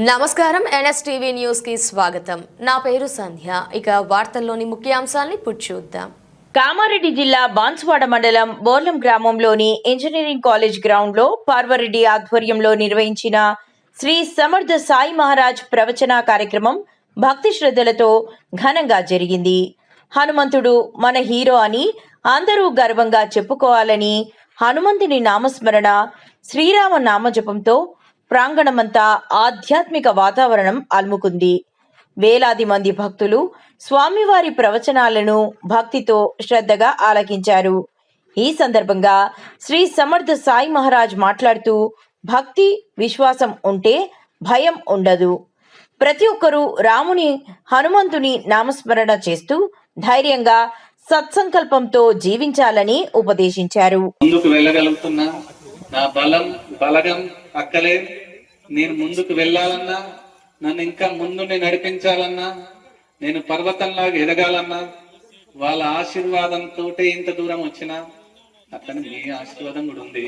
నమస్కారం NSTV news కి స్వాగతం. నా పేరు సంధ్య. ఇక వార్తల్లోని ముఖ్యాంశాలని చూద్దాం. కామారెడ్డి జిల్లా బాన్సువాడ మండలం బోర్లం గ్రామంలోని ఇంజనీరింగ్ కాలేజ్ గ్రౌండ్ లో పార్వరెడ్డి ఆధ్వర్యంలో నిర్వహించిన శ్రీ సమర్థ సాయి మహారాజ్ ప్రవచన కార్యక్రమం భక్తి శ్రద్ధలతో ఘనంగా జరిగింది. హనుమంతుడు మన హీరో అని అందరూ గర్వంగా చెప్పుకోవాలని హనుమంతుని నామస్మరణ, శ్రీరామ నామజపంతో ప్రాంగణమంతా ఆధ్యాత్మిక వాతావరణం అలుముకుంది. వేలాది మంది భక్తులు స్వామివారి ప్రవచనాలను భక్తితో శ్రద్ధగా ఆలకించారు. ఈ సందర్భంగా శ్రీ సమర్థ సాయి మహారాజ్ మాట్లాడుతూ, భక్తి విశ్వాసం ఉంటే భయం ఉండదు. ప్రతి ఒక్కరూ రాముని హనుమంతుని నామస్మరణ చేస్తూ ధైర్యంగా సత్సంకల్పంతో జీవించాలని ఉపదేశించారు. ముందుకు వెళ్ళగలుగుతున్నా, నా బలగం అక్కలే, నేను ముందుకు వెళ్ళాలన్నా, నన్ను ఇంకా ముందుని నడిపించాలన్నా, నేను పర్వతంలాగా ఎదగాలన్నా వాళ్ళ ఆశీర్వాదంతో ఇంత దూరం వచ్చినా అట్లనే మీ ఆశీర్వాదం కూడా ఉంది.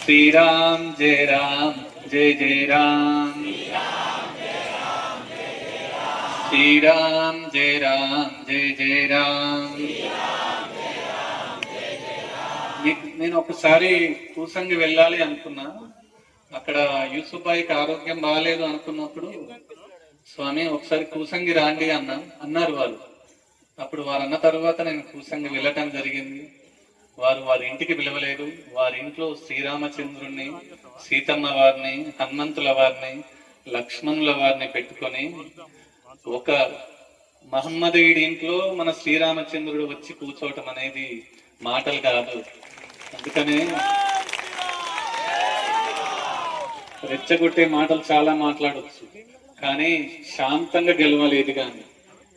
శ్రీరామ్ జయ రామ్ జయ జయ రామ్, శ్రీరామ్ జయ రామ్ జయ జయ రామ్. నేను ఒకసారి కూసంగి వెళ్ళాలి అనుకున్నా. అక్కడ యూసుఫాయికి ఆరోగ్యం బాగాలేదు అనుకున్నప్పుడు, స్వామి ఒకసారి కూసంగి రాండి అన్నారు వాళ్ళు. అప్పుడు వారు అన్న తర్వాత నేను కూసంగి వెళ్ళటం జరిగింది. వారి ఇంటికి పిలవలేదు. వారి ఇంట్లో శ్రీరామచంద్రుణ్ణి, సీతమ్మ వారిని, హనుమంతుల వారిని, లక్ష్మణుల వారిని పెట్టుకొని, ఒక మహమ్మదీయుడి ఇంట్లో మన శ్రీరామచంద్రుడు వచ్చి కూర్చోవటం అనేది మాటలు కాదు. అందుకనే రెచ్చగొట్టే మాటలు చాలా మాట్లాడవచ్చు, కానీ శాంతంగా గెలవలేదు. కానీ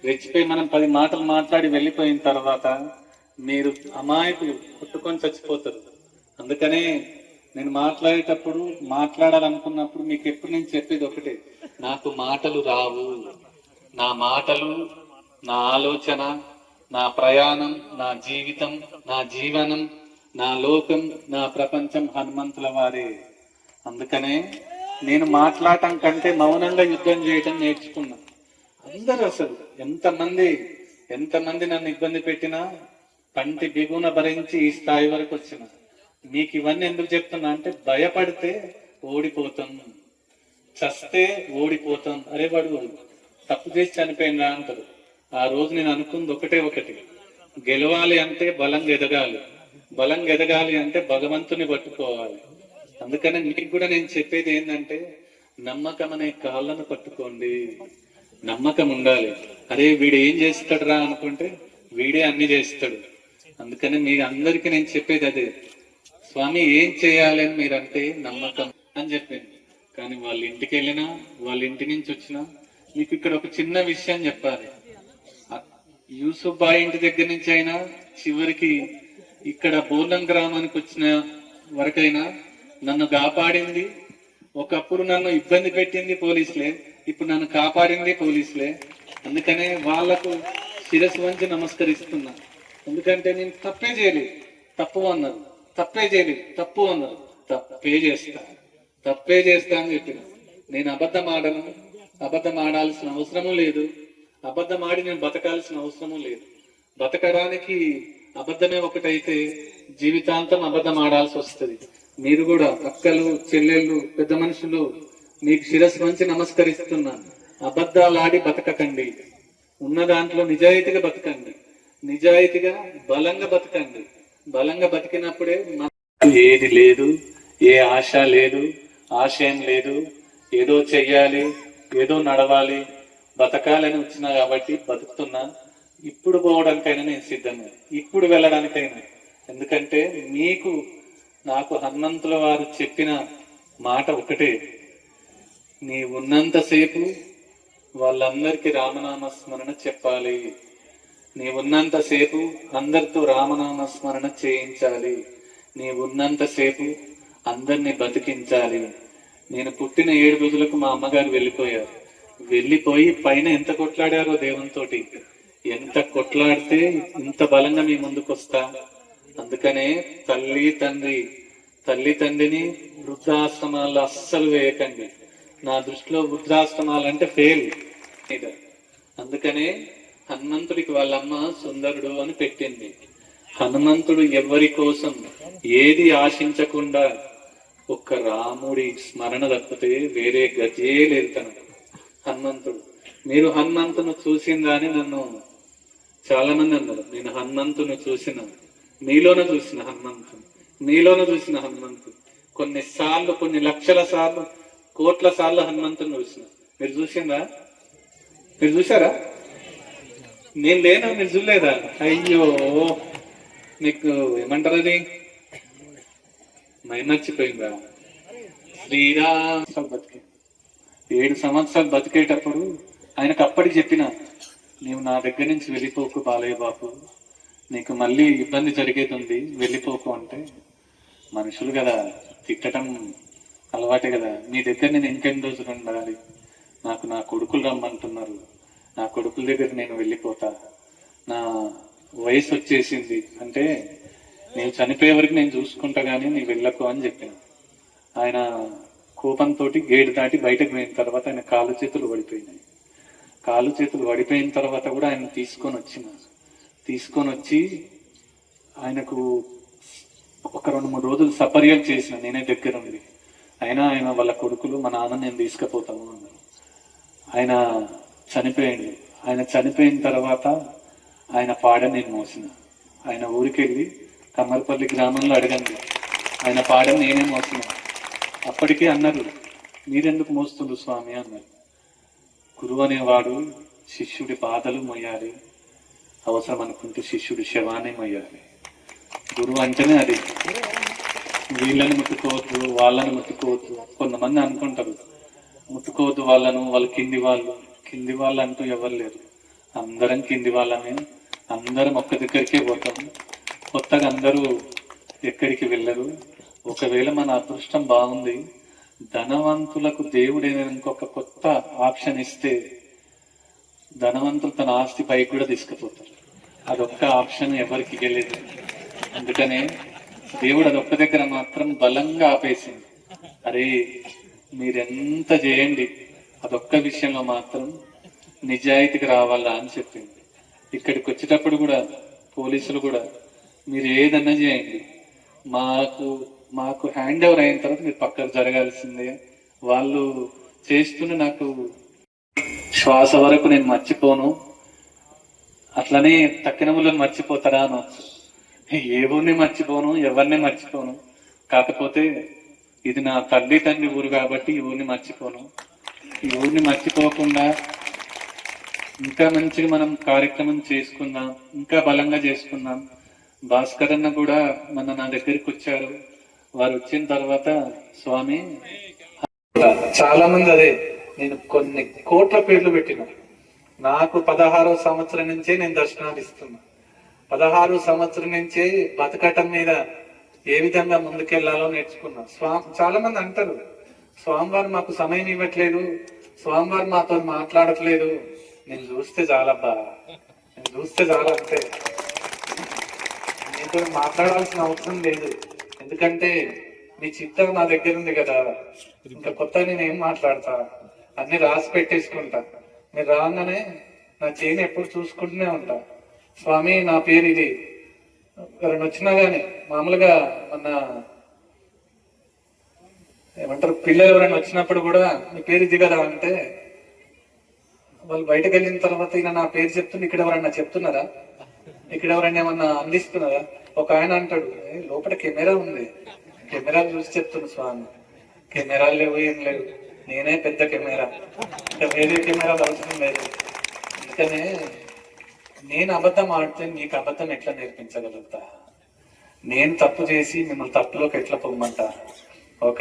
రెచ్చిపోయి మనం 10 మాటలు మాట్లాడి వెళ్ళిపోయిన తర్వాత మీరు అమాయకులు కొట్టుకొని చచ్చిపోతారు. అందుకనే నేను మాట్లాడేటప్పుడు, మాట్లాడాలనుకున్నప్పుడు మీకు ఎప్పుడు నేను చెప్పేది ఒకటే, నాకు మాటలు రావు. నా మాటలు, నా ఆలోచన, నా ప్రయాణం, నా జీవితం, నా జీవనం, నా లోకం, నా ప్రపంచం హనుమంతుల వారే. అందుకనే నేను మాట్లాడటం కంటే మౌనంగా యుద్ధం చేయటం నేర్చుకున్నా. అందరూ అసలు ఎంతమంది నన్ను ఇబ్బంది పెట్టినా పంటి బిగున భరించి ఈ స్థాయి వరకు వచ్చిన. మీకు ఇవన్నీ ఎందుకు చెప్తున్నా అంటే, భయపడితే ఓడిపోతాం, చస్తే ఓడిపోతాం. అరే వాడు తప్పు చేసి చనిపోయినా అంటారు. ఆ రోజు నేను అనుకుంది ఒకటి, గెలవాలి అంటే బలంగా ఎదగాలి అంటే భగవంతుని పట్టుకోవాలి. అందుకని మీకు కూడా నేను చెప్పేది ఏంటంటే, నమ్మకం అనే కాళ్ళను పట్టుకోండి. నమ్మకం ఉండాలి. అరే వీడు ఏం చేస్తాడు రా అనుకుంటే వీడే అన్ని చేస్తాడు. అందుకని మీ అందరికీ నేను చెప్పేది అదే, స్వామి ఏం చేయాలి అని మీరంటే నమ్మకం అని చెప్పింది. కానీ వాళ్ళ ఇంటికి వెళ్ళినా, వాళ్ళ ఇంటి నుంచి వచ్చినా, మీకు ఇక్కడ ఒక చిన్న విషయం చెప్పాలి. యూసుఫ్ బాయ్ ఇంటి దగ్గర నుంచి అయినా చివరికి ఇక్కడ బోర్లం గ్రామానికి వచ్చిన వరకైనా నన్ను కాపాడింది, ఒకప్పుడు నన్ను ఇబ్బంది పెట్టింది పోలీసులే, ఇప్పుడు నన్ను కాపాడింది పోలీసులే. అందుకనే వాళ్లకు శిరస్సు వంచి నమస్కరిస్తున్నా. ఎందుకంటే నేను తప్పే చేయలేదు, తప్పు అన్నారు, తప్పే చేస్తా అని చెప్పిన. నేను అబద్ధం ఆడాల్సిన అవసరము లేదు, అబద్ధం ఆడి నేను బతకాల్సిన అవసరము లేదు. బతకడానికి అబద్ధమే ఒకటైతే జీవితాంతం అబద్ధం ఆడాల్సి వస్తుంది. మీరు కూడా అక్కలు, చెల్లెళ్ళు, పెద్ద మనుషులు, మీకు శిరస్సు వంచి నమస్కరిస్తున్నా. అబద్ధాలు ఆడి బతకకండి. ఉన్న దాంట్లో నిజాయితీగా బతకండి, నిజాయితీగా బలంగా బతకండి. బలంగా బతికినప్పుడే ఏది లేదు, ఏ ఆశ లేదు, ఆశయం లేదు. ఏదో చెయ్యాలి, ఏదో నడవాలి, బతకాలని వచ్చినా కాబట్టి బతుకుతున్నా. ఇప్పుడు పోవడానికైనా నేను సిద్ధంగా, ఇప్పుడు వెళ్ళడానికైనా. ఎందుకంటే నాకు హనుమంతుల వారు చెప్పిన మాట ఒకటే, నీ ఉన్నంతసేపు వాళ్ళందరికీ రామనామస్మరణ చెప్పాలి, నీ ఉన్నంతసేపు అందరితో రామనామస్మరణ చేయించాలి, నీ ఉన్నంతసేపు అందరినీ బతికించాలి. నేను పుట్టిన 7 రోజులకు మా అమ్మగారు వెళ్ళిపోయి పైన ఎంత కొట్లాడారో దేవునితోటి, ఎంత కొట్లాడితే ఇంత బలంగా మీ ముందుకు వస్తా. అందుకనే తల్లి తండ్రిని వృద్ధాశ్రమాల్లో అస్సలు వేయకండి. నా దృష్టిలో వృద్ధాశ్రమాలంటే ఫెయిల్ ఇది. అందుకనే హనుమంతుడికి వాళ్ళమ్మ సుందరుడు అని పెట్టింది. హనుమంతుడు ఎవరి కోసం ఏది ఆశించకుండా ఒక్క రాముడి స్మరణ తప్పితే వేరే గతే లేదు తనకు హనుమంతుడు. మీరు హనుమంతును చూసిందని నన్ను చాలా మంది అన్నారు. నేను హనుమంతుని చూసిన, మీలోనే చూసిన హనుమంతుని, మీలోనే చూసిన హనుమంతుడు. కొన్నిసార్లు, కొన్ని లక్షల సార్లు, కోట్ల సార్లు హనుమంతుని చూసిన. మీరు చూసిందా? మీరు చూసారా? నేను లేనా? మీరు చూడలేదా? అయ్యో, మీకు ఏమంటారు అది మైమర్చిపోయిందా? శ్రీరామ్ బతికే 7 సంవత్సరాలు బతికేటప్పుడు ఆయనకు అప్పటికి చెప్పిన, నీవు నా దగ్గర నుంచి వెళ్ళిపోకు బాలయ్య బాబు, నీకు మళ్ళీ ఇబ్బంది జరిగేది, వెళ్ళిపోకు అంటే, మనుషులు కదా తిట్టడం అలవాటే కదా, మీ దగ్గర నేను ఇంకెన్ని రోజులు ఉండాలి, నాకు నా కొడుకులు రమ్మంటున్నారు, నా కొడుకుల దగ్గర నేను వెళ్ళిపోతా, నా వయసు వచ్చేసింది అంటే నేను చనిపోయే వరకు నేను చూసుకుంటా కానీ నీ వెళ్ళకు అని చెప్పిన. ఆయన కోపంతో గేటు దాటి బయటకు పోయిన తర్వాత ఆయన కాలు చేతులు పడిపోయినాయి. కాలు చేతులు పడిపోయిన తర్వాత కూడా ఆయన తీసుకొని వచ్చి ఆయనకు ఒక 2-3 రోజులు సపర్యలు చేసిన, నేనే దగ్గర ఉంది. అయినా ఆయన వాళ్ళ కొడుకులు, మా నాన్న నేను తీసుకుపోతాము అన్నారు. ఆయన చనిపోయాడు. ఆయన చనిపోయిన తర్వాత ఆయన పాడ నేను మోసిన. ఆయన ఊరికి వెళ్ళి కమ్మరపల్లి గ్రామంలో అడగండి, ఆయన పాడ నేనే మోసిన. అప్పటికే అన్నారు, మీరెందుకు మోస్తుండ్రు స్వామి అన్నారు. గురువు అనేవాడు శిష్యుడి బాధలు మొయ్యాలి, అవసరం అనుకుంటూ శిష్యుడి శవాన్ని మొయ్యాలి. గురువు అంటేనే అది. వీళ్ళని ముట్టుకోవద్దు, వాళ్ళని ముట్టుకోవద్దు. కొంతమంది అనుకుంటారు ముట్టుకోవద్దు వాళ్ళను, వాళ్ళు కింది వాళ్ళు అంటూ ఎవరు లేరు. అందరం కింది వాళ్ళమే, అందరం ఒక్క దగ్గరికే పోతాం. కొత్తగా అందరూ ఎక్కడికి వెళ్ళరు. ఒకవేళ మన అదృష్టం బాగుంది, ధనవంతులకు దేవుడు ఇంకొక కొత్త ఆప్షన్ ఇస్తే ధనవంతులు తన ఆస్తి పైకి కూడా తీసుకుపోతారు. అదొక్క ఆప్షన్ ఎవరికి వెళ్ళేది. అందుకనే దేవుడు అదొక్క దగ్గర మాత్రం బలంగా ఆపేసింది. అరే మీరెంత చేయండి, అదొక్క విషయంలో మాత్రం నిజాయితీకి రావాలా అని చెప్పింది. ఇక్కడికి వచ్చేటప్పుడు కూడా పోలీసులు కూడా, మీరు ఏదన్నా చేయండి, మాకు హ్యాండ్ ఓవర్ అయిన తర్వాత మీరు పక్కకు జరగాల్సిందే. వాళ్ళు చేస్తున్న నాకు శ్వాస వరకు నేను మర్చిపోను, అట్లనే తక్కిన ఊళ్ళని మర్చిపోతారా అనొచ్చు. ఏ ఊరిని మర్చిపోను, ఎవరిని మర్చిపోను. కాకపోతే ఇది నా తండ్రి ఊరు కాబట్టి ఈ ఊరిని మర్చిపోను. ఈ ఊరిని మర్చిపోకుండా ఇంకా మంచిగా మనం కార్యక్రమం చేసుకుందాం, ఇంకా బలంగా చేసుకుందాం. భాస్కర్ అన్న కూడా మొన్న నా దగ్గరికి వచ్చారు. వారు వచ్చిన తర్వాత, స్వామి చాలా మంది అదే నేను కొన్ని కోట్ల పేర్లు పెట్టిన. నాకు 16వ సంవత్సరం నుంచే నేను దర్శనాలు ఇస్తున్నా. 16వ సంవత్సరం నుంచే బతకటం మీద ఏ విధంగా ముందుకెళ్లాలో నేర్చుకున్నా. చాలా మంది అంటారు, స్వామివారు మాకు సమయం ఇవ్వట్లేదు, స్వామివారు మాతో మాట్లాడట్లేదు. నేను చూస్తే చాలబ్బా, నేను చూస్తే చాలా, అంతే. నీతో మాట్లాడాల్సిన అవసరం లేదు, ఎందుకంటే నీ చిత్తం నా దగ్గర ఉంది కదా. ఇంకా కొత్త నేను ఏం మాట్లాడతా, అన్ని రాసి పెట్టేసుకుంటా. మీరు రాగానే నా చేయిని ఎప్పుడు చూసుకుంటూనే ఉంటా. స్వామి నా పేరు ఇది, ఎవరైనా వచ్చినా గానీ మామూలుగా మన ఏమంటారు, పిల్లలు ఎవరైనా వచ్చినప్పుడు కూడా నీ పేరు ఇది కదా అంటే, వాళ్ళు బయటకు వెళ్ళిన తర్వాత ఇలా నా పేరు చెప్తుంది, ఇక్కడ ఎవరన్నా చెప్తున్నారా, ఇక్కడ ఎవరైనా ఏమన్నా అందిస్తున్నారా? ఒక ఆయన అంటాడు, లోపల కెమెరా ఉంది, కెమెరా చూసి చెప్తున్నా స్వామి. కెమెరాలు లేవు, ఏం లేవు, నేనే పెద్ద కెమెరా, ఇంకా వేరే కెమెరాలు అవసరం లేదు. అందుకనే నేను అబద్ధం ఆడితే మీకు అబద్ధం ఎట్లా నేర్పించగలుగుతా? నేను తప్పు చేసి మిమ్మల్ని తప్పులోకి ఎట్లా పొమ్మంటా? ఒక